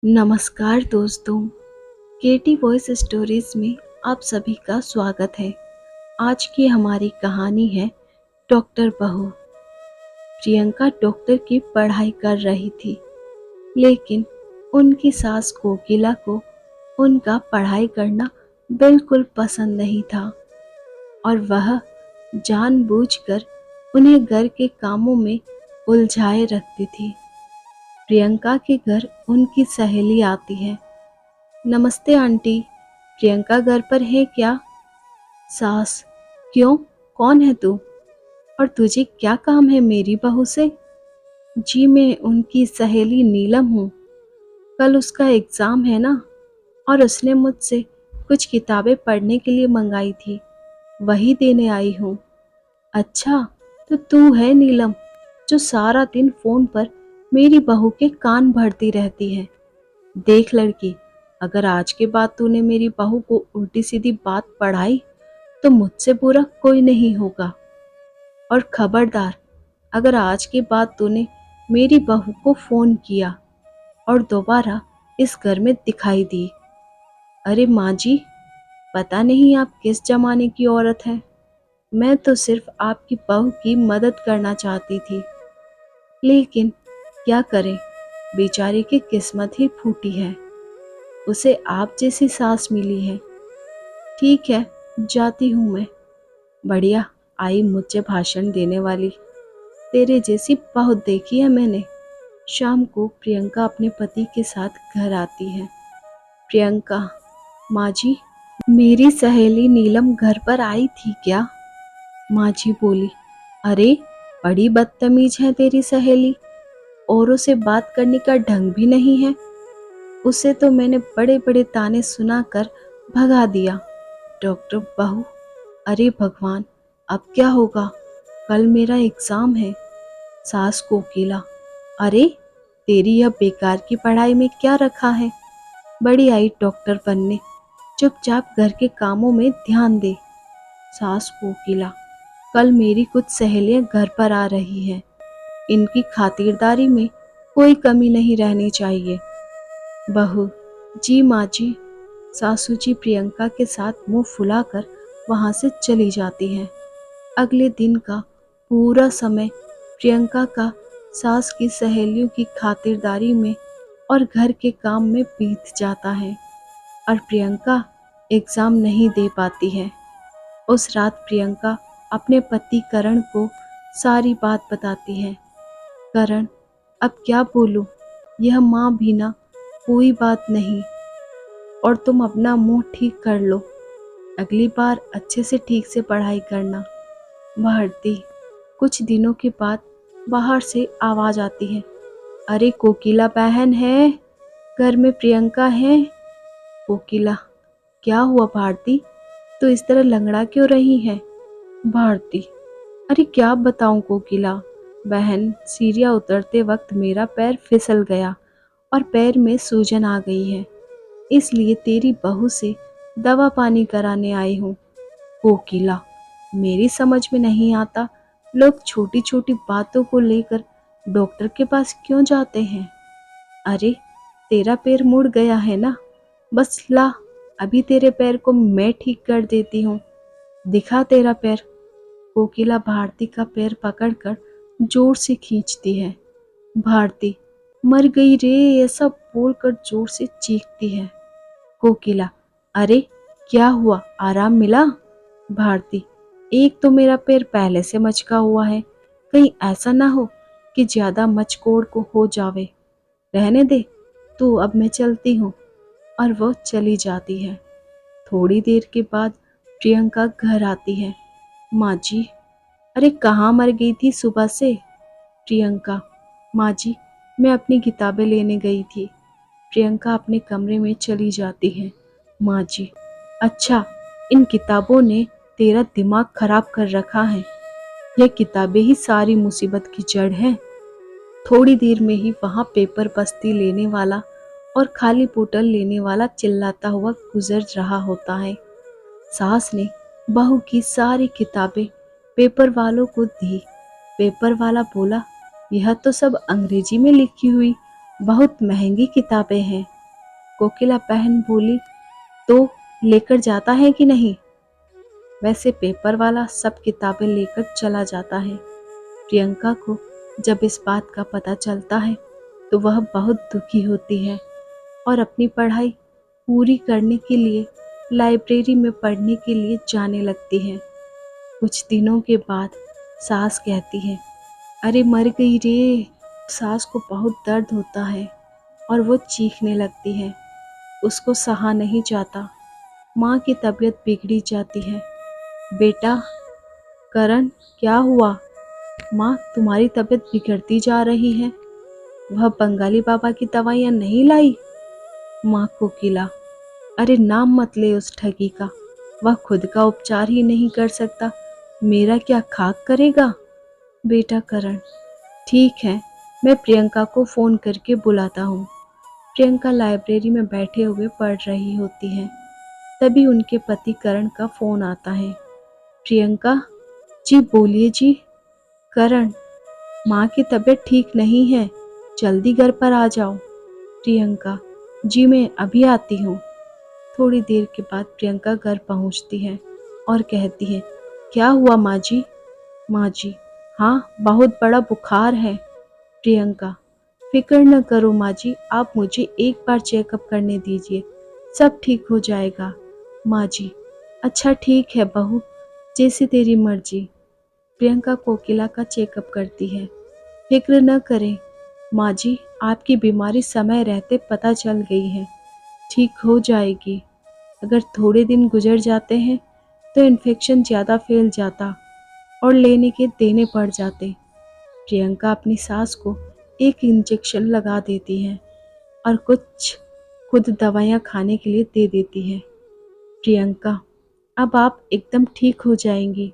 नमस्कार दोस्तों, केटी voice stories में आप सभी का स्वागत है। आज की हमारी कहानी है डॉक्टर बहू। प्रियंका डॉक्टर की पढ़ाई कर रही थी, लेकिन उनकी सास कोकिला को उनका पढ़ाई करना बिल्कुल पसंद नहीं था और वह जानबूझकर उन्हें घर के कामों में उलझाए रखती थी। प्रियंका के घर उनकी सहेली आती है। नमस्ते आंटी, प्रियंका घर पर है क्या? सास, क्यों? कौन है तू? और तुझे क्या काम है मेरी बहू से? जी मैं उनकी सहेली नीलम हूँ। कल उसका एग्ज़ाम है ना, और उसने मुझसे कुछ किताबें पढ़ने के लिए मंगाई थी, वही देने आई हूँ। अच्छा, तो तू है नीलम जो सारा दिन फ़ोन पर मेरी बहू के कान भरती रहती है। देख लड़की, अगर आज के बाद तूने मेरी बहू को उल्टी सीधी बात पढ़ाई तो मुझसे बुरा कोई नहीं होगा। और खबरदार, अगर आज के बाद तूने मेरी बहू को फोन किया और दोबारा इस घर में दिखाई दी। अरे माँ जी, पता नहीं आप किस जमाने की औरत है। मैं तो सिर्फ आपकी बहू की मदद करना चाहती थी, लेकिन क्या करें, बेचारी की किस्मत ही फूटी है। उसे आप जैसी सास मिली है। ठीक है, जाती हूँ मैं। बढ़िया आई मुझे भाषण देने वाली। तेरे जैसी बहुत देखी है मैंने। शाम को प्रियंका अपने पति के साथ घर आती है। प्रियंका, माँ जी, मेरी सहेली नीलम घर पर आई थी क्या? माँ जी बोली, अरे बड़ी बदतमीज है तेरी सहेली, औरों से बात करने का ढंग भी नहीं है। उसे तो मैंने बड़े बड़े ताने सुनाकर भगा दिया। डॉक्टर बहू, अरे भगवान, अब क्या होगा? कल मेरा एग्जाम है। सास कोकिला, अरे तेरी यह बेकार की पढ़ाई में क्या रखा है? बड़ी आई डॉक्टर बनने, चुपचाप घर के कामों में ध्यान दे। सास कोकिला, कल मेरी कुछ सहेलियां घर पर आ रही हैं, इनकी खातिरदारी में कोई कमी नहीं रहनी चाहिए। बहू, जी माँ जी। सासू जी प्रियंका के साथ मुंह फुलाकर वहां से चली जाती हैं। अगले दिन का पूरा समय प्रियंका का सास की सहेलियों की खातिरदारी में और घर के काम में बीत जाता है, और प्रियंका एग्ज़ाम नहीं दे पाती है। उस रात प्रियंका अपने पति करण को सारी बात बताती है। करण, अब क्या बोलूं, यह माँ भी ना कोई बात नहीं, और तुम अपना मुंह ठीक कर लो। अगली बार अच्छे से ठीक से पढ़ाई करना। भारती, कुछ दिनों के बाद बाहर से आवाज आती है, अरे कोकिला बहन है, घर में प्रियंका है। कोकिला, क्या हुआ भारती, तो इस तरह लंगड़ा क्यों रही है? भारती, अरे क्या बताऊं कोकिला बहन, सीढ़ियाँ उतरते वक्त मेरा पैर फिसल गया और पैर में सूजन आ गई है, इसलिए तेरी बहू से दवा पानी कराने आई हूँ। कोकिला, मेरी समझ में नहीं आता, लोग छोटी छोटी बातों को लेकर डॉक्टर के पास क्यों जाते हैं? अरे तेरा पैर मुड़ गया है ना, बस ला, अभी तेरे पैर को मैं ठीक कर देती हूँ। दिखा तेरा पैर। कोकिला भारती का पैर पकड़कर जोर से खींचती है। भारती, मर गई रे, ऐसा बोलकर जोर से चीखती है। कोकिला, अरे क्या हुआ, आराम मिला? भारती, एक तो मेरा पैर पहले से मचका हुआ है, कहीं ऐसा ना हो कि ज्यादा मचकोड़ को हो जावे। रहने दे तू, अब मैं चलती हूँ। और वो चली जाती है। थोड़ी देर के बाद प्रियंका घर आती है। माँ जी, अरे कहाँ मर गई थी सुबह से? प्रियंका, माँ जी, मैं अपनी किताबें लेने गई थी। प्रियंका अपने कमरे में चली जाती है। माँ जी, अच्छा, इन किताबों ने तेरा दिमाग खराब कर रखा है। यह किताबें ही सारी मुसीबत की जड़ हैं। थोड़ी देर में ही वहाँ पेपर बस्ती लेने वाला और खाली बोतल लेने वाला चिल्लाता हुआ गुजर रहा होता है। सास ने बहू की सारी किताबें पेपर वालों को दी। पेपर वाला बोला, यह तो सब अंग्रेजी में लिखी हुई बहुत महंगी किताबें हैं, कोकिला बहन बोली, तो लेकर जाता है कि नहीं? वैसे पेपर वाला सब किताबें लेकर चला जाता है। प्रियंका को जब इस बात का पता चलता है तो वह बहुत दुखी होती है और अपनी पढ़ाई पूरी करने के लिए लाइब्रेरी में पढ़ने के लिए जाने लगती है। कुछ दिनों के बाद सास कहती है, अरे मर गई रे। सास को बहुत दर्द होता है और वो चीखने लगती है। उसको सहा नहीं जाता। माँ की तबीयत बिगड़ी जाती है। बेटा करण, क्या हुआ? माँ, तुम्हारी तबीयत बिगड़ती जा रही है। वह बंगाली बाबा की दवाइयाँ नहीं लाई? माँ कोकिला, अरे नाम मत ले उस ठगी का। वह खुद का उपचार ही नहीं कर सकता, मेरा क्या खाक करेगा? बेटा करण, ठीक है, मैं प्रियंका को फ़ोन करके बुलाता हूँ। प्रियंका लाइब्रेरी में बैठे हुए पढ़ रही होती है। तभी उनके पति करण का फ़ोन आता है। प्रियंका जी, बोलिए जी। करण, माँ की तबीयत ठीक नहीं है, जल्दी घर पर आ जाओ। प्रियंका, जी मैं अभी आती हूँ। थोड़ी देर के बाद प्रियंका घर पहुँचती है और कहती है, क्या हुआ माँ जी? माँ जी, हाँ बहुत बड़ा बुखार है। प्रियंका, फिक्र न करो माँ जी, आप मुझे एक बार चेकअप करने दीजिए, सब ठीक हो जाएगा। माँ जी, अच्छा ठीक है बहू, जैसी तेरी मर्जी। प्रियंका कोकिला का चेकअप करती है। फिक्र न करें माँ जी, आपकी बीमारी समय रहते पता चल गई है, ठीक हो जाएगी। अगर थोड़े दिन गुजर जाते हैं तो इन्फेक्शन ज़्यादा फैल जाता और लेने के देने पड़ जाते। प्रियंका अपनी सास को एक इंजेक्शन लगा देती है और कुछ खुद दवाइयाँ खाने के लिए दे देती है। प्रियंका, अब आप एकदम ठीक हो जाएंगी।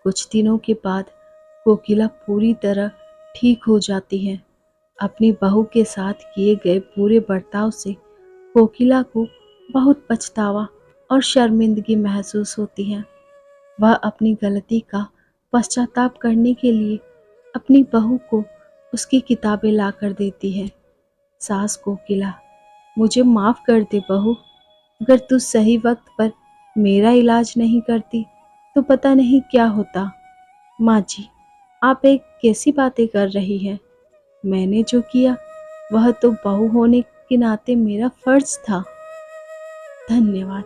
कुछ दिनों के बाद कोकिला पूरी तरह ठीक हो जाती है। अपनी बहू के साथ किए गए बुरे बर्ताव से कोकिला को बहुत पछतावा और शर्मिंदगी महसूस होती है। वह अपनी गलती का पश्चाताप करने के लिए अपनी बहू को उसकी किताबें ला कर देती है। सास कोकिला, मुझे माफ़ कर दे बहू, अगर तू सही वक्त पर मेरा इलाज नहीं करती तो पता नहीं क्या होता। माँ जी, आप एक कैसी बातें कर रही हैं? मैंने जो किया वह तो बहू होने के नाते मेरा फर्ज था। धन्यवाद।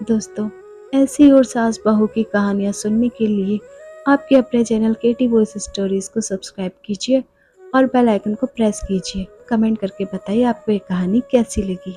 दोस्तों, ऐसी और सास बहू की कहानियाँ सुनने के लिए आपके अपने चैनल केटी वॉइस स्टोरीज़ को सब्सक्राइब कीजिए और बेल आइकन को प्रेस कीजिए। कमेंट करके बताइए आपको ये कहानी कैसी लगी।